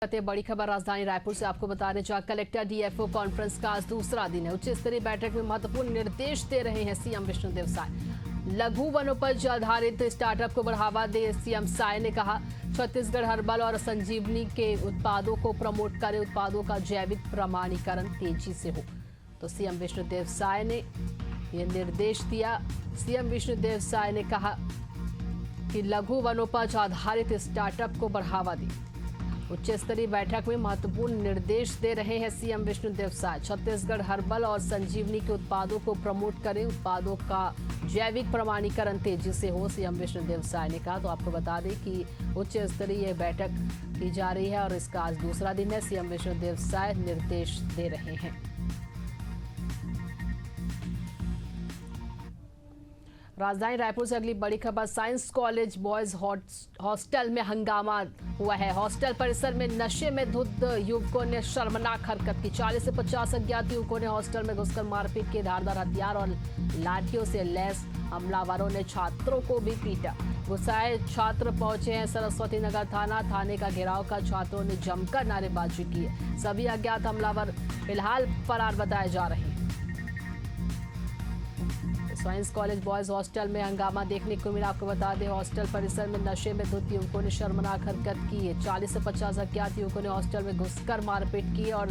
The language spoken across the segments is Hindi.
बड़ी खबर राजधानी रायपुर से आपको बता दें, जहां कलेक्टर डीएफओ कॉन्फ्रेंस का आज दूसरा दिन है। उच्च स्तरीय बैठक में महत्वपूर्ण निर्देश दे रहे हैं सीएम विष्णुदेव साय। लघु वनोपज आधारित स्टार्टअप को बढ़ावा दे सीएम साय ने कहा। छत्तीसगढ़ हर्बल और संजीवनी के उत्पादों को प्रमोट करें, उत्पादों का जैविक प्रमाणीकरण तेजी से हो। तो सीएम विष्णुदेव साय ने यह निर्देश दिया। सीएम विष्णुदेव साय ने कहा कि लघु वनोपज आधारित स्टार्टअप को बढ़ावा दें। उच्च स्तरीय बैठक में महत्वपूर्ण निर्देश दे रहे हैं सीएम विष्णुदेव साय। छत्तीसगढ़ हर्बल और संजीवनी के उत्पादों को प्रमोट करें, उत्पादों का जैविक प्रमाणीकरण तेजी से हो, सीएम विष्णुदेव साय ने कहा। तो आपको बता दें कि उच्च स्तरीय बैठक की जा रही है और इसका आज दूसरा दिन है। सीएम विष्णुदेव साय निर्देश दे रहे हैं। राजधानी रायपुर से अगली बड़ी खबर, साइंस कॉलेज बॉयज हॉस्टल में हंगामा हुआ है। हॉस्टल परिसर में नशे में धुत युवकों ने शर्मनाक हरकत की। 40 से 50 अज्ञात युवकों ने हॉस्टल में घुसकर मारपीट की। धारदार हथियार और लाठियों से लैस हमलावरों ने छात्रों को भी पीटा। गुस्साए छात्र पहुंचे हैं सरस्वती नगर थाने का घेराव कर छात्रों ने जमकर नारेबाजी की है। सभी अज्ञात हमलावर फिलहाल फरार बताए जा रहे हैं। साइंस कॉलेज बॉयज हॉस्टल में हंगामा देखने को मिला। आपको बता दें, हॉस्टल परिसर में नशे में धुत युवकों ने शर्मनाक हरकत की है। 40 से 50 अज्ञात युवकों ने हॉस्टल में घुसकर मारपीट की और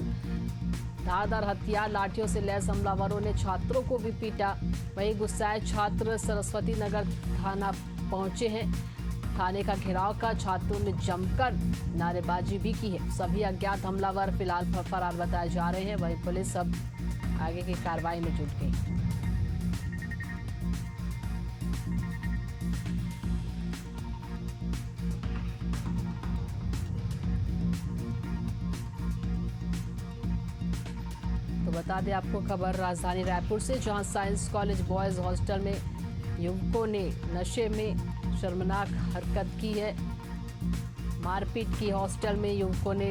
धारदार हथियार लाठियों से लैस हमलावरों ने छात्रों को भी पीटा। वहीं गुस्साए छात्र सरस्वती नगर थाना पहुंचे हैं। थाने का घेराव कर छात्रों ने जमकर नारेबाजी भी की है। सभी अज्ञात हमलावर फिलहाल फरार बताए जा रहे हैं। वहीं पुलिस अब आगे की कार्रवाई में जुट गई। तो बता दें आपको खबर राजधानी रायपुर से, जहां साइंस कॉलेज बॉयज हॉस्टल में युवकों ने नशे में शर्मनाक हरकत की है। मारपीट की हॉस्टल में युवकों ने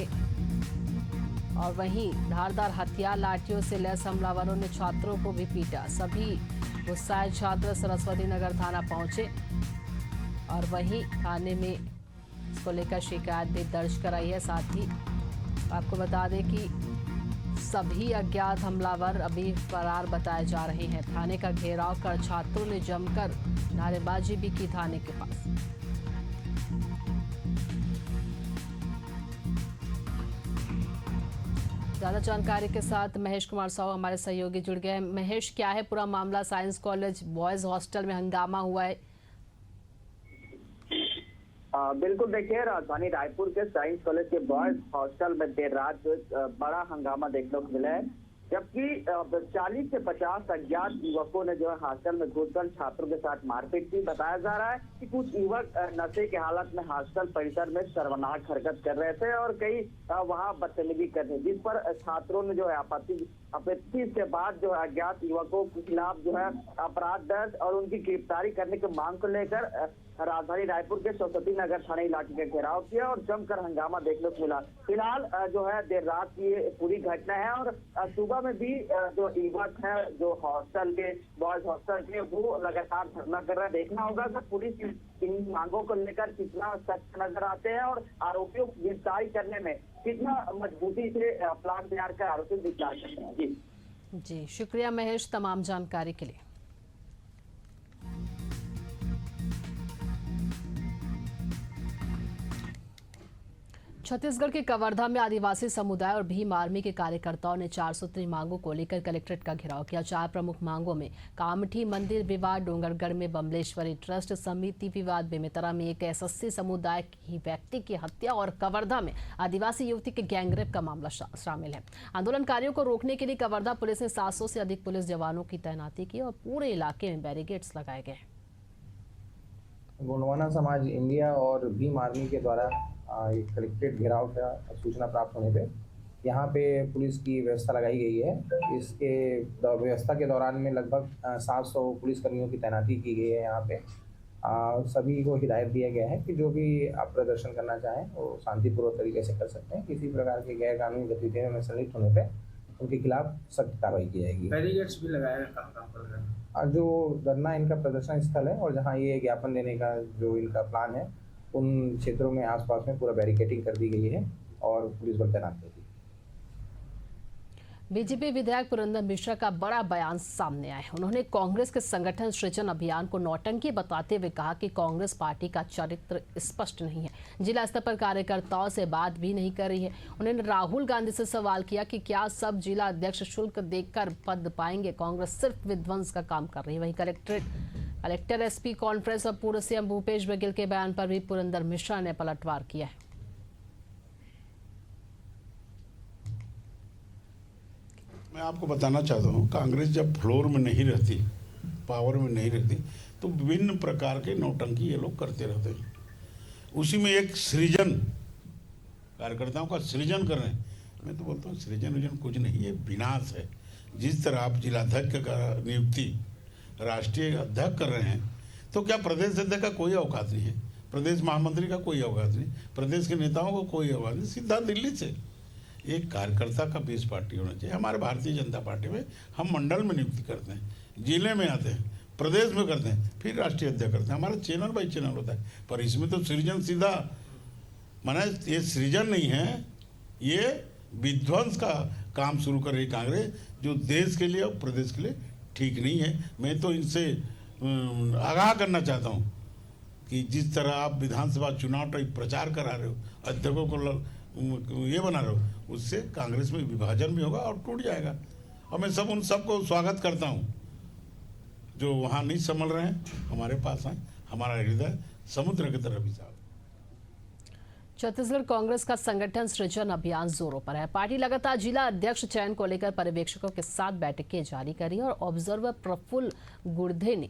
और वहीं धारदार हथियार लाठियों से लैस हमलावरों ने छात्रों को भी पीटा। सभी गुस्साए छात्र सरस्वती नगर थाना पहुंचे और वहीं थाने में इसको लेकर शिकायत भी दर्ज कराई है। साथ ही आपको बता दें कि सभी अज्ञात हमलावर अभी फरार बताए जा रहे हैं। थाने का घेराव कर छात्रों ने जमकर नारेबाजी भी की थाने के पास। ज्यादा जानकारी के साथ महेश कुमार साहू हमारे सहयोगी जुड़ गए हैं। महेश, क्या है पूरा मामला? साइंस कॉलेज बॉयज हॉस्टल में हंगामा हुआ है। बिल्कुल, देखिए राजधानी रायपुर के साइंस कॉलेज के बॉयज हॉस्टल में देर रात बड़ा हंगामा देखने को मिला है, जबकि 40 से 50 अज्ञात युवकों ने जो है हॉस्टल में घुसकर छात्रों के साथ मारपीट की। बताया जा रहा है कि कुछ युवक नशे के हालत में हॉस्टल परिसर में शर्मनाक हरकत कर रहे थे और कई वहां बदतमीजी कर रहे, जिस पर छात्रों ने जो है आपत्ति के बाद जो है अज्ञात युवकों के खिलाफ जो है अपराध दर्ज और उनकी गिरफ्तारी करने की मांग को लेकर राजधानी रायपुर के सरस्वती नगर थाने इलाके का घेराव किया और जमकर हंगामा देखने को मिला। फिलहाल जो है देर रात की ये पूरी घटना है और सुबह में भी जो युवक है जो हॉस्टल के बॉयज हॉस्टल के वो लगातार धरना कर रहा है। देखना होगा कि पुलिस इन मांगों को लेकर कितना सख्त नजर आते हैं और आरोपियों की गिरफ्तारी करने में कितना मजबूती से प्लान तैयार कर आरोपी गिरफ्तार करते हैं। जी शुक्रिया महेश तमाम जानकारी के लिए। छत्तीसगढ़ के कवर्धा में आदिवासी समुदाय और भीम आर्मी के कार्यकर्ताओं ने 4 सूत्री मांगों को लेकर कलेक्ट्रेट का घेराव किया। 4 प्रमुख मांगों में कामठी मंदिर विवाद, डोंगरगढ़ में बमलेश्वरी ट्रस्ट समिति विवाद, बेमेतरा में एक एसएससी समुदाय की व्यक्ति की हत्या और कवर्धा में आदिवासी युवती के गैंगरेप का मामला शामिल है। आंदोलनकारियों को रोकने के लिए कवर्धा पुलिस ने 700 से अधिक पुलिस जवानों की तैनाती की और पूरे इलाके में बैरिकेड्स लगाए गए। गोंडवाना समाज इंडिया और भीम आर्मी के द्वारा एक कलेक्ट्रेट घेराव का सूचना प्राप्त होने पे यहाँ पे पुलिस की व्यवस्था लगाई गई है। इसके व्यवस्था के दौरान में लगभग 700 पुलिसकर्मियों की तैनाती की गई है। यहाँ पे सभी को हिदायत दिया गया है कि जो भी आप प्रदर्शन करना चाहें वो शांतिपूर्वक तरीके से कर सकते हैं। किसी प्रकार के गैर कानूनी गतिविधियों में संलिप्त होने पे उनके खिलाफ सख्त कार्रवाई की जाएगी। बैरिकेड्स भी लगाए हैं कहाँ पर? जो धरना इनका प्रदर्शन स्थल है और जहाँ ये ज्ञापन देने का जो इनका प्लान है उन क्षेत्रों में आसपास में पूरा बैरिकेडिंग कर दी गई है और पुलिस बल तैनात कर दी। बीजेपी विधायक पुरंदर मिश्रा का बड़ा बयान सामने आया है। उन्होंने कांग्रेस के संगठन सृजन अभियान को नौटंकी बताते हुए कहा कि कांग्रेस पार्टी का चरित्र स्पष्ट नहीं है, जिला स्तर पर कार्यकर्ताओं से बात भी नहीं कर रही है। उन्होंने राहुल गांधी से सवाल किया कि क्या सब जिला अध्यक्ष शुल्क देकर पद पाएंगे। कांग्रेस सिर्फ विध्वंस का काम कर रही है। वहीं कलेक्टर एसपी कॉन्फ्रेंस और पूर्व सीएम भूपेश बघेल के बयान पर भी पुरंदर मिश्रा ने पलटवार किया है। मैं आपको बताना चाहता हूँ, कांग्रेस जब फ्लोर में नहीं रहती, पावर में नहीं रहती, तो विभिन्न प्रकार के नौटंकी ये लोग करते रहते हैं। उसी में एक सृजन, कार्यकर्ताओं का सृजन कर रहे हैं। मैं तो बोलता हूँ सृजन कुछ नहीं है, विनाश है। जिस तरह आप जिलाध्यक्ष का नियुक्ति राष्ट्रीय अध्यक्ष कर रहे हैं, तो क्या प्रदेश अध्यक्ष का कोई औकात नहीं है, प्रदेश महामंत्री का कोई औकात नहीं, प्रदेश के नेताओं को कोई औकात नहीं, सीधा दिल्ली से एक कार्यकर्ता का बेस पार्टी होना चाहिए। हमारे भारतीय जनता पार्टी में हम मंडल में नियुक्ति करते हैं, जिले में आते हैं, प्रदेश में करते हैं, फिर राष्ट्रीय अध्यक्ष करते हैं। हमारा चैनल बाई चैनल होता है। पर इसमें तो सृजन सीधा माना, ये सृजन नहीं है, ये विध्वंस का काम शुरू कर रही कांग्रेस, जो देश के लिए और प्रदेश के लिए ठीक नहीं है। मैं तो इनसे आगाह करना चाहता हूँ कि जिस तरह आप विधानसभा चुनाव टाइप प्रचार करा रहे हो, अध्यक्षों को ये बना रहे हो, उससे कांग्रेस में विभाजन भी होगा और टूट जाएगा। और मैं उन सबको स्वागत करता हूँ जो वहाँ नहीं संभल रहे हैं, हमारे पास आए। हमारा हृदय समुद्र की तरफ ही साफ। छत्तीसगढ़ कांग्रेस का संगठन सृजन अभियान जोरों पर है। पार्टी लगातार जिला अध्यक्ष चयन को लेकर पर्यवेक्षकों के साथ बैठकें जारी करी और ऑब्जर्वर प्रफुल्ल गुर्दे ने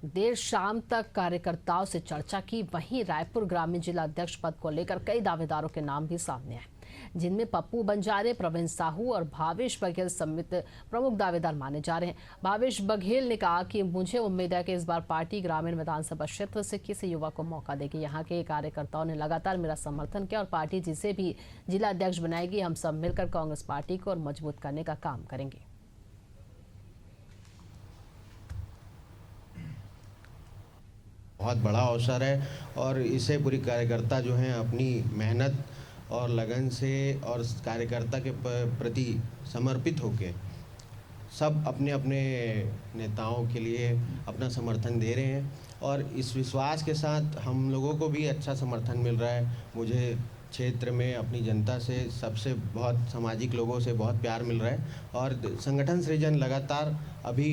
देर शाम तक कार्यकर्ताओं से चर्चा की। वहीं रायपुर ग्रामीण जिला अध्यक्ष पद को लेकर कई दावेदारों के नाम भी सामने आए, जिनमें पप्पू बंजारे, प्रवीण साहू और भावेश बघेल समेत प्रमुख दावेदार माने जा रहे हैं। भावेश बघेल ने कहा कि मुझे उम्मीद है कि इस बार पार्टी ग्रामीण विधानसभा क्षेत्र से किसी युवा को मौका देगी। यहाँ के कार्यकर्ताओं ने लगातार मेरा समर्थन किया और पार्टी जिसे भी जिला अध्यक्ष बनाएगी, हम सब मिलकर कांग्रेस पार्टी को और मजबूत करने का काम करेंगे। बहुत बड़ा अवसर है और इसे पूरी कार्यकर्ता जो हैं अपनी मेहनत और लगन से और कार्यकर्ता के प्रति समर्पित होके सब अपने अपने नेताओं के लिए अपना समर्थन दे रहे हैं और इस विश्वास के साथ हम लोगों को भी अच्छा समर्थन मिल रहा है। मुझे क्षेत्र में अपनी जनता से सबसे बहुत सामाजिक लोगों से बहुत प्यार मिल रहा है और संगठन सृजन लगातार अभी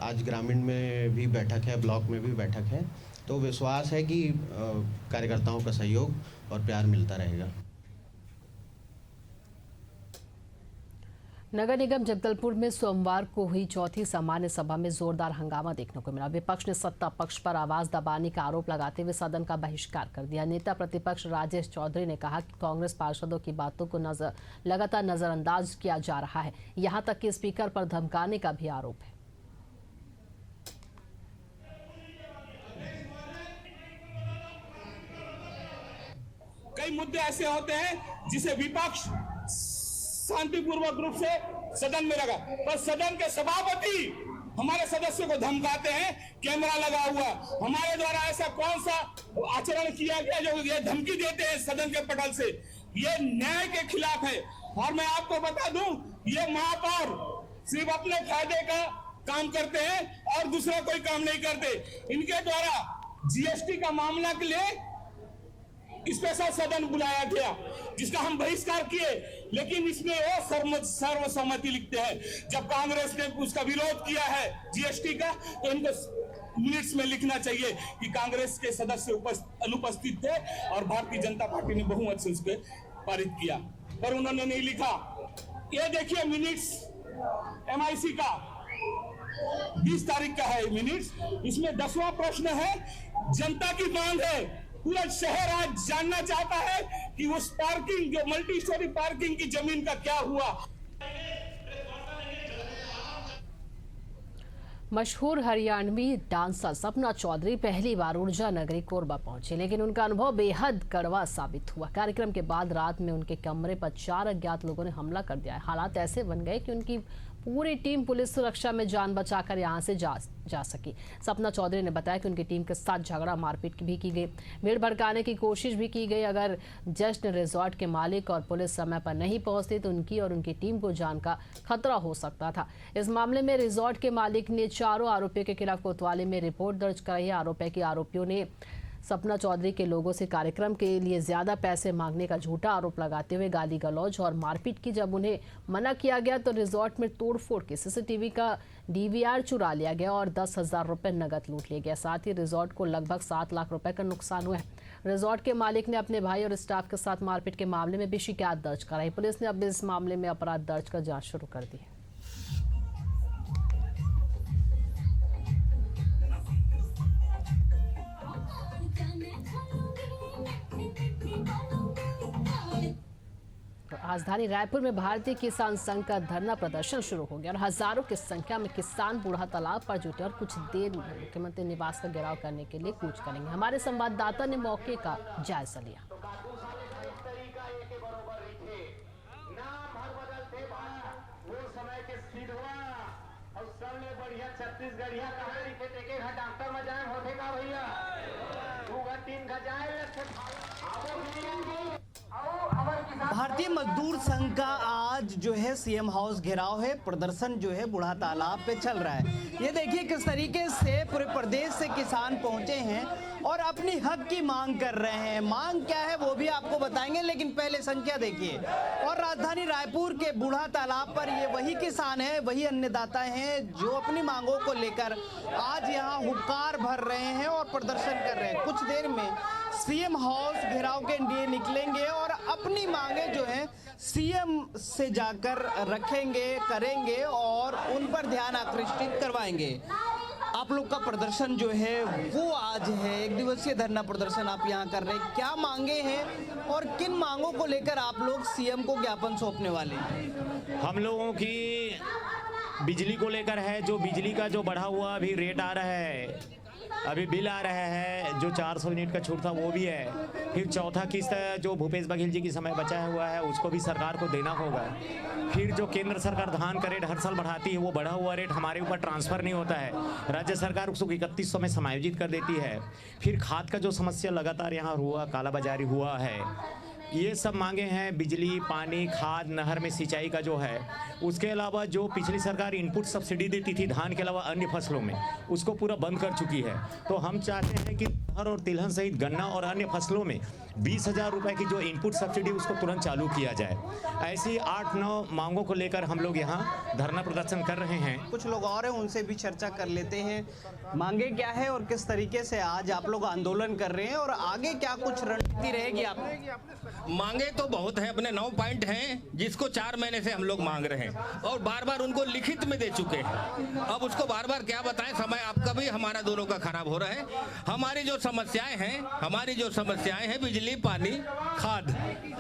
आज ग्रामीण में भी बैठक है, ब्लॉक में भी बैठक है, तो विश्वास है कि कार्यकर्ताओं का सहयोग और प्यार मिलता रहेगा। नगर निगम जगदलपुर में सोमवार को हुई चौथी सामान्य सभा में जोरदार हंगामा देखने को मिला। विपक्ष ने सत्ता पक्ष पर आवाज दबाने का आरोप लगाते हुए सदन का बहिष्कार कर दिया। नेता प्रतिपक्ष राजेश चौधरी ने कहा कि कांग्रेस पार्षदों की बातों को लगातार नजरअंदाज किया जा रहा है, यहां तक कि स्पीकर पर धमकाने का भी आरोप है। कई मुद्दे ऐसे होते हैं जिसे विपक्ष शांतिपूर्वक रूप से सदन में लगा, पर सदन के सभापति हमारे सदस्यों को धमकाते हैं, कैमरा लगा हुआ। हमारे द्वारा ऐसा कौन सा आचरण किया गया जो ये धमकी देते हैं सदन के पटल से? ये न्याय के खिलाफ है। और मैं आपको बता दूं, ये महापौर सिर्फ अपने फायदे का काम करते हैं और दूसरा कोई काम नहीं करते। इनके द्वारा जीएसटी का मामला के लिए स्पेशल सदन बुलाया गया, जिसका हम बहिष्कार किए, लेकिन इसमें वो सर्वसम्मति लिखते हैं। जब कांग्रेस ने उसका विरोध किया है जीएसटी का, तो इनको मिनट्स में लिखना चाहिए कि कांग्रेस के सदस्य अनुपस्थित थे और भारतीय जनता पार्टी ने बहुमत से उसको पारित किया, पर उन्होंने नहीं लिखा। ये देखिए मिनट्स एमआईसी का 20 तारीख का है मिनट्स। इसमें 10वां प्रश्न है, जनता की मांग है, पूरा शहर आज जानना चाहता है कि उस पार्किंग, जो मल्टी स्टोरी पार्किंग की जमीन का क्या हुआ। मशहूर हरियाणवी डांसर सपना चौधरी पहली बार ऊर्जा नगरी कोरबा पहुंचे, लेकिन उनका अनुभव बेहद कड़वा साबित हुआ। कार्यक्रम के बाद रात में उनके कमरे पर 4 अज्ञात लोगों ने हमला कर दिया। हालात ऐसे बन गए कि उनकी पूरी टीम पुलिस सुरक्षा में जान बचाकर यहां से जा सकी। सपना चौधरी ने बताया कि उनकी टीम के साथ झगड़ा मारपीट भी की गई, भीड़ भड़काने की कोशिश भी की गई। अगर जस्ट रिजॉर्ट के मालिक और पुलिस समय पर नहीं पहुंचते तो उनकी और उनकी टीम को जान का खतरा हो सकता था। इस मामले में रिजॉर्ट के मालिक ने चारों आरोपियों के खिलाफ कोतवाली में रिपोर्ट दर्ज कराई है। आरोप है कि आरोपियों ने सपना चौधरी के लोगों से कार्यक्रम के लिए ज्यादा पैसे मांगने का झूठा आरोप लगाते हुए गाली गलौज और मारपीट की। जब उन्हें मना किया गया तो रिजॉर्ट में तोड़फोड़ की सीसीटीवी का डीवीआर चुरा लिया गया और 10,000 रुपए नगद लूट लिए गए। साथ ही रिजॉर्ट को लगभग 7 लाख रुपए का नुकसान हुआ है। रिजॉर्ट के मालिक ने अपने भाई और स्टाफ के साथ मारपीट के मामले में भी शिकायत दर्ज कराई। पुलिस ने अब इस मामले में अपराध दर्ज कर जांच शुरू कर दी है। राजधानी रायपुर में भारतीय किसान संघ का धरना प्रदर्शन शुरू हो गया और हजारों की संख्या में किसान बूढ़ा तालाब पर जुटे और कुछ देर में मुख्यमंत्री निवास का घेराव करने के लिए कूच करेंगे। हमारे संवाददाता ने मौके का जायजा लिया। भारतीय मजदूर संघ का आज जो है सीएम हाउस घेराव है, प्रदर्शन जो है बूढ़ा तालाब पे चल रहा है। ये देखिए किस तरीके से पूरे प्रदेश से किसान पहुंचे हैं और अपनी हक की मांग कर रहे हैं। मांग क्या है वो भी आपको बताएंगे, लेकिन पहले संख्या देखिए। और राजधानी रायपुर के बूढ़ा तालाब पर ये वही किसान है, वही अन्नदाता हैं जो अपनी मांगों को लेकर आज यहाँ हुक्कार भर रहे हैं और प्रदर्शन कर रहे हैं। कुछ देर में सीएम हाउस घेराव के लिए निकलेंगे और अपनी मांगे जो है सीएम से जाकर रखेंगे, करेंगे और उन पर ध्यान आकृष्टित करवाएंगे। आप लोग का प्रदर्शन जो है वो आज है, 1 दिवसीय धरना प्रदर्शन आप यहाँ कर रहे हैं। क्या मांगे हैं और किन मांगों को लेकर आप लोग सीएम को ज्ञापन सौंपने वाले हैं? हम लोगों की बिजली को लेकर है, जो बिजली का जो बढ़ा हुआ अभी रेट आ रहा है, अभी बिल आ रहा है, जो 400 यूनिट का छूट था वो भी है। फिर चौथा किस्त जो भूपेश बघेल जी की समय बचा हुआ है उसको भी सरकार को देना होगा। फिर जो केंद्र सरकार धान का रेट हर साल बढ़ाती है वो बढ़ा हुआ रेट हमारे ऊपर ट्रांसफर नहीं होता है, राज्य सरकार उसको 3100 में समायोजित कर देती है। फिर खाद का जो समस्या लगातार यहाँ हुआ, कालाबाजारी हुआ है, ये सब मांगे हैं। बिजली, पानी, खाद, नहर में सिंचाई का जो है, उसके अलावा जो पिछली सरकार इनपुट सब्सिडी देती थी धान के अलावा अन्य फसलों में, उसको पूरा बंद कर चुकी है। तो हम चाहते हैं कि नहर और तिलहन सहित गन्ना और अन्य फसलों में 20,000 रुपए की जो इनपुट सब्सिडी उसको तुरंत चालू किया जाए। ऐसी 8-9 मांगों को लेकर हम लोग यहाँ धरना प्रदर्शन कर रहे हैं। कुछ लोग और हैं, उनसे भी चर्चा कर लेते हैं। मांगे क्या है और किस तरीके से आज आप लोग आंदोलन कर रहे हैं और आगे क्या कुछ रणनीति रहेगी आप? मांगे तो बहुत है, अपने 9 पॉइंट हैं जिसको 4 महीने से हम लोग मांग रहे हैं और बार बार उनको लिखित में दे चुके हैं। अब उसको बार बार क्या बताएं, समय आपका भी हमारा दोनों का खराब हो रहा है। हमारी जो समस्याएं हैं बिजली, पानी, खाद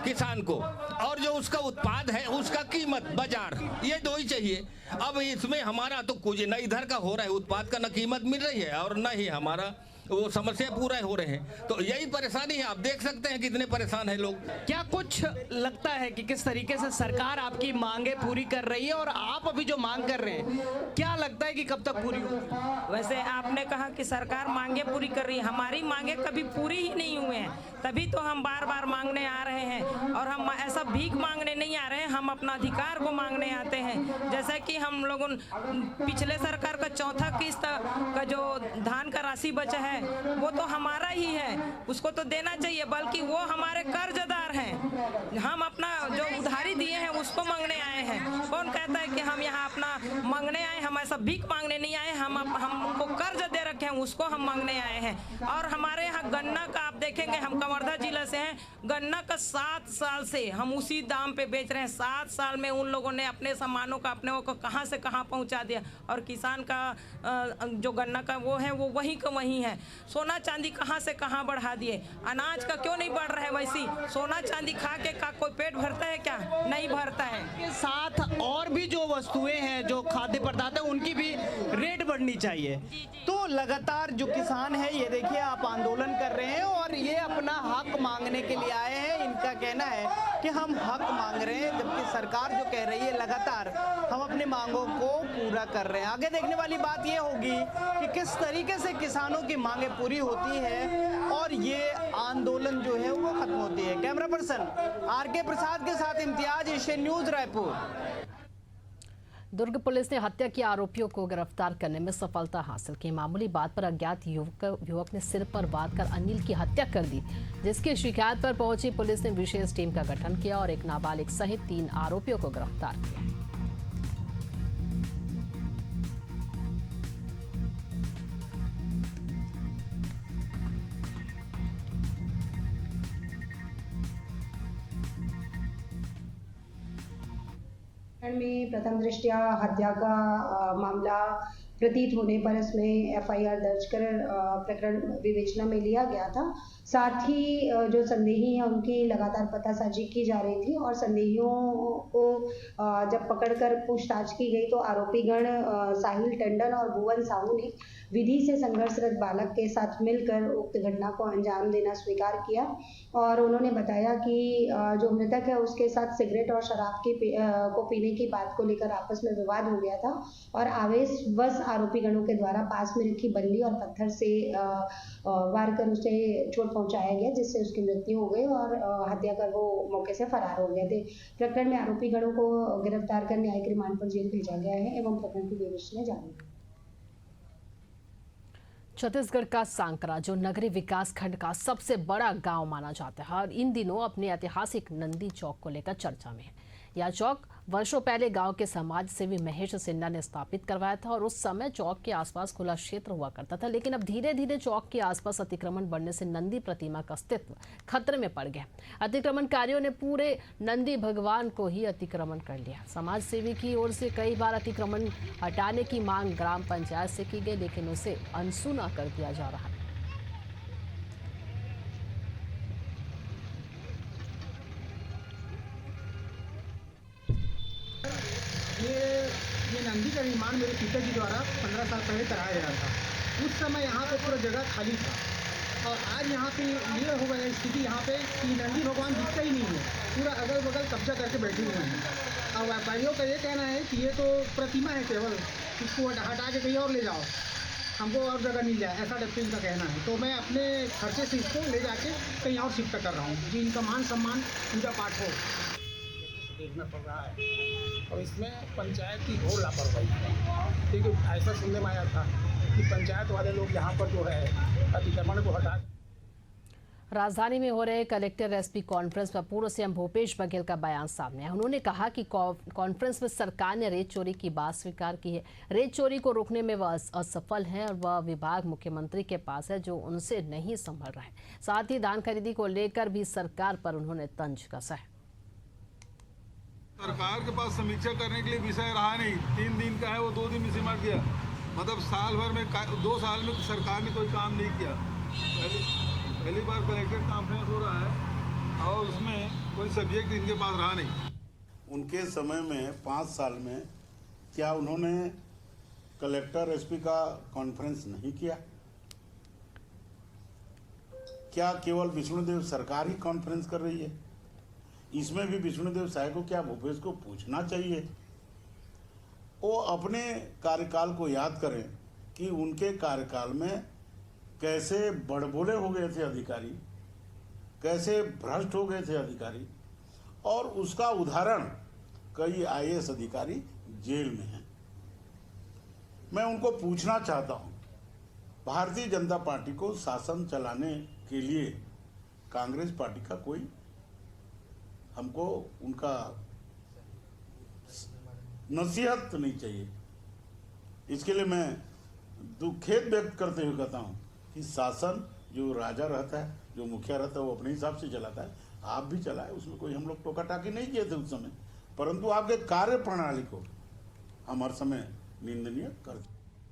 किसान को, और जो उसका उत्पाद है उसका कीमत, बाजार, ये 2 ही चाहिए। अब इसमें हमारा तो कुछ न इधर का हो रहा है, उत्पाद का न कीमत मिल रही है और न ही हमारा वो समस्या पूरा हो रहे हैं। तो यही परेशानी है, आप देख सकते हैं कितने परेशान हैं लोग। क्या कुछ लगता है कि किस तरीके से सरकार आपकी मांगे पूरी कर रही है और आप अभी जो मांग कर रहे हैं क्या लगता है कि कब तक पूरी होगी? वैसे आपने कहा कि सरकार मांगे पूरी कर रही है, हमारी मांगे कभी पूरी ही नहीं हुए हैं, तभी तो हम बार बार मांगने आ रहे हैं। और हम ऐसा भीख मांगने नहीं आ रहे हैं, हम अपना अधिकार को मांगने आते हैं। जैसे कि हम लोगों पिछले सरकार का चौथा किस्त का जो धान का राशि बचा है वो तो हमारा ही है, उसको तो देना चाहिए, बल्कि वो हमारे कर्जदार हैं। हम अपना जो उधारी दिए हैं उसको मांगने आए हैं। कौन कहता है कि हम यहाँ अपना मांगने आए? हम ऐसा भीख मांगने नहीं आए, हम उनको कर्ज दे रखे हैं उसको हम मांगने आए हैं। और हमारे यहाँ गन्ना का आप देखेंगे, हम कवर्धा जिला से हैं, गन्ना का 7 साल से हम उसी दाम पे बेच रहे हैं। 7 साल में उन लोगों ने अपने सामानों का अपने को कहाँ से कहाँ पहुँचा दिया और किसान का जो गन्ना का वो है वो वहीं का वहीं है। सोना चांदी कहाँ से कहाँ बढ़ा दिए, अनाज का क्यों नहीं बढ़ रहा है? वैसी सोना चांदी खा के का कोई पेट भरता है क्या? नहीं भरता है। के साथ और भी जो वस्तुएं हैं, जो खाद्य पदार्थ है, उनकी भी रेट बढ़नी चाहिए। तो लगातार जो किसान है, ये देखिए आप आंदोलन कर रहे हैं और ये अपना हक मांगने के लिए आए हैं। इनका कहना है कि हम हक मांग रहे हैं, जबकि सरकार जो कह रही है लगातार हम अपनी मांगों को पूरा कर रहे हैं। आगे देखने वाली बात ये होगी कि किस तरीके से किसानों की मांगें पूरी होती है और ये आंदोलन जो है वो खत्म होती है। कैमरा पर्सन आरके प्रसाद के साथ इम्तियाज, एशियन न्यूज, रायपुर। दुर्ग पुलिस ने हत्या के आरोपियों को गिरफ्तार करने में सफलता हासिल की। मामूली बात पर अज्ञात युवक ने सिर पर वार कर अनिल की हत्या कर दी, जिसकी शिकायत पर पहुंची पुलिस ने विशेष टीम का गठन किया और एक नाबालिग सहित 3 आरोपियों को गिरफ्तार किया। में प्रथम दृष्टया हत्या का मामला प्रतीत होने पर इसमें एफआईआर दर्ज कर प्रकरण विवेचना में लिया गया था। साथ ही जो संदेही हैं उनकी लगातार पतासाजी की जा रही थी और संदेहियों को जब पकड़कर पूछताछ की गई तो आरोपीगण साहिल टंडन और भुवन साहू ने विधि से संघर्षरत बालक के साथ मिलकर उक्त घटना को अंजाम देना स्वीकार किया और उन्होंने बताया कि जो मृतक है उसके साथ सिगरेट और शराब को पीने की बात को लेकर आपस में विवाद हो गया था और आवेशवश आरोपीगणों के द्वारा पास में रखी बल्ली और पत्थर से वार कर उसे चोट पहुंचाया गया, जिससे उसकी मृत्यु हो गई और हत्या कर वो मौके से फरार हो गए थे। प्रकरण में आरोपीगणों को गिरफ्तार कर न्यायिक रिमांड पर जेल भेजा गया है एवं प्रकरण की विवेचना जारी है। छत्तीसगढ़ का सांकरा, जो नगरी विकास खंड का सबसे बड़ा गांव माना जाता है और इन दिनों अपने ऐतिहासिक नंदी चौक को लेकर चर्चा में है। यह चौक वर्षों पहले गांव के समाज सेवी महेश सिन्हा ने स्थापित करवाया था और उस समय चौक के आसपास खुला क्षेत्र हुआ करता था, लेकिन अब धीरे धीरे चौक के आसपास अतिक्रमण बढ़ने से नंदी प्रतिमा का अस्तित्व खतरे में पड़ गया। अतिक्रमणकारियों ने पूरे नंदी भगवान को ही अतिक्रमण कर लिया। समाज सेवी की ओर से कई बार अतिक्रमण हटाने की मांग ग्राम पंचायत से की गई, लेकिन उसे अनसुना कर दिया जा रहा है। ये नंदी का निर्माण मेरे पिताजी द्वारा 15 साल पहले कराया गया था। उस समय यहाँ पे पूरा जगह खाली था और आज यहाँ पे ये हो गया स्थिति यहाँ पे कि नंदी भगवान दिखता ही नहीं है, पूरा अगल बगल कब्जा करके बैठे हुए हैं। और व्यापारियों का ये कहना है कि ये तो प्रतिमा है केवल, इसको हटा के कहीं और ले जाओ, हमको और जगह मिल जाए, ऐसा टाइप इनका कहना है। तो मैं अपने खर्चे से इसको ले जाके कहीं और शिफ्ट कर रहा हूँ जी, इनका मान सम्मान पूजा पाठ हो। देखना पड़ रहा है और इसमें पंचायत की घोर लापरवाही है, क्योंकि ऐसा सुनने में आया था कि पंचायत वाले लोग यहाँ पर जो है अतिक्रमण को हटा। राजधानी में हो रहे कलेक्टर एसपी कॉन्फ्रेंस में पूर्व सीएम भूपेश बघेल का बयान सामने है। उन्होंने कहा कि कॉन्फ्रेंस में सरकार ने रेत चोरी की बात स्वीकार की है। रेत चोरी को रोकने में वह असफल है और वह विभाग मुख्यमंत्री के पास है जो उनसे नहीं संभल रहा है। साथ ही धान खरीदी को लेकर भी सरकार पर उन्होंने तंज कसा है। सरकार के पास समीक्षा करने के लिए विषय रहा नहीं, 3 दिन का है वो 2 दिन में सिमट गया। मतलब साल भर में 2 साल में सरकार ने कोई काम नहीं किया। पहली बार कलेक्टर कॉन्फ्रेंस हो रहा है और उसमें कोई सब्जेक्ट इनके पास रहा नहीं। उनके समय में 5 साल में क्या उन्होंने कलेक्टर एसपी का कॉन्फ्रेंस नहीं किया? क्या केवल विष्णुदेव सरकार ही कॉन्फ्रेंस कर रही है? इसमें भी विष्णुदेव साय को क्या भूपेश को पूछना चाहिए? वो अपने कार्यकाल को याद करें कि उनके कार्यकाल में कैसे बड़बोले हो गए थे अधिकारी, कैसे भ्रष्ट हो गए थे अधिकारी, और उसका उदाहरण कई आईएएस अधिकारी जेल में हैं। मैं उनको पूछना चाहता हूं, भारतीय जनता पार्टी को शासन चलाने के लिए कांग्रेस पार्टी का कोई हमको उनका नसीहत नहीं चाहिए। इसके लिए मैं खेद व्यक्त करते हुए कहता हूं कि शासन जो राजा रहता है, जो मुखिया रहता है, वो अपने हिसाब से चलाता है। आप भी चलाए, उसमें कोई हम लोग टोका टाकी नहीं किए थे उस समय, परंतु आपके कार्य प्रणाली को हम हर समय निंदनीय करते।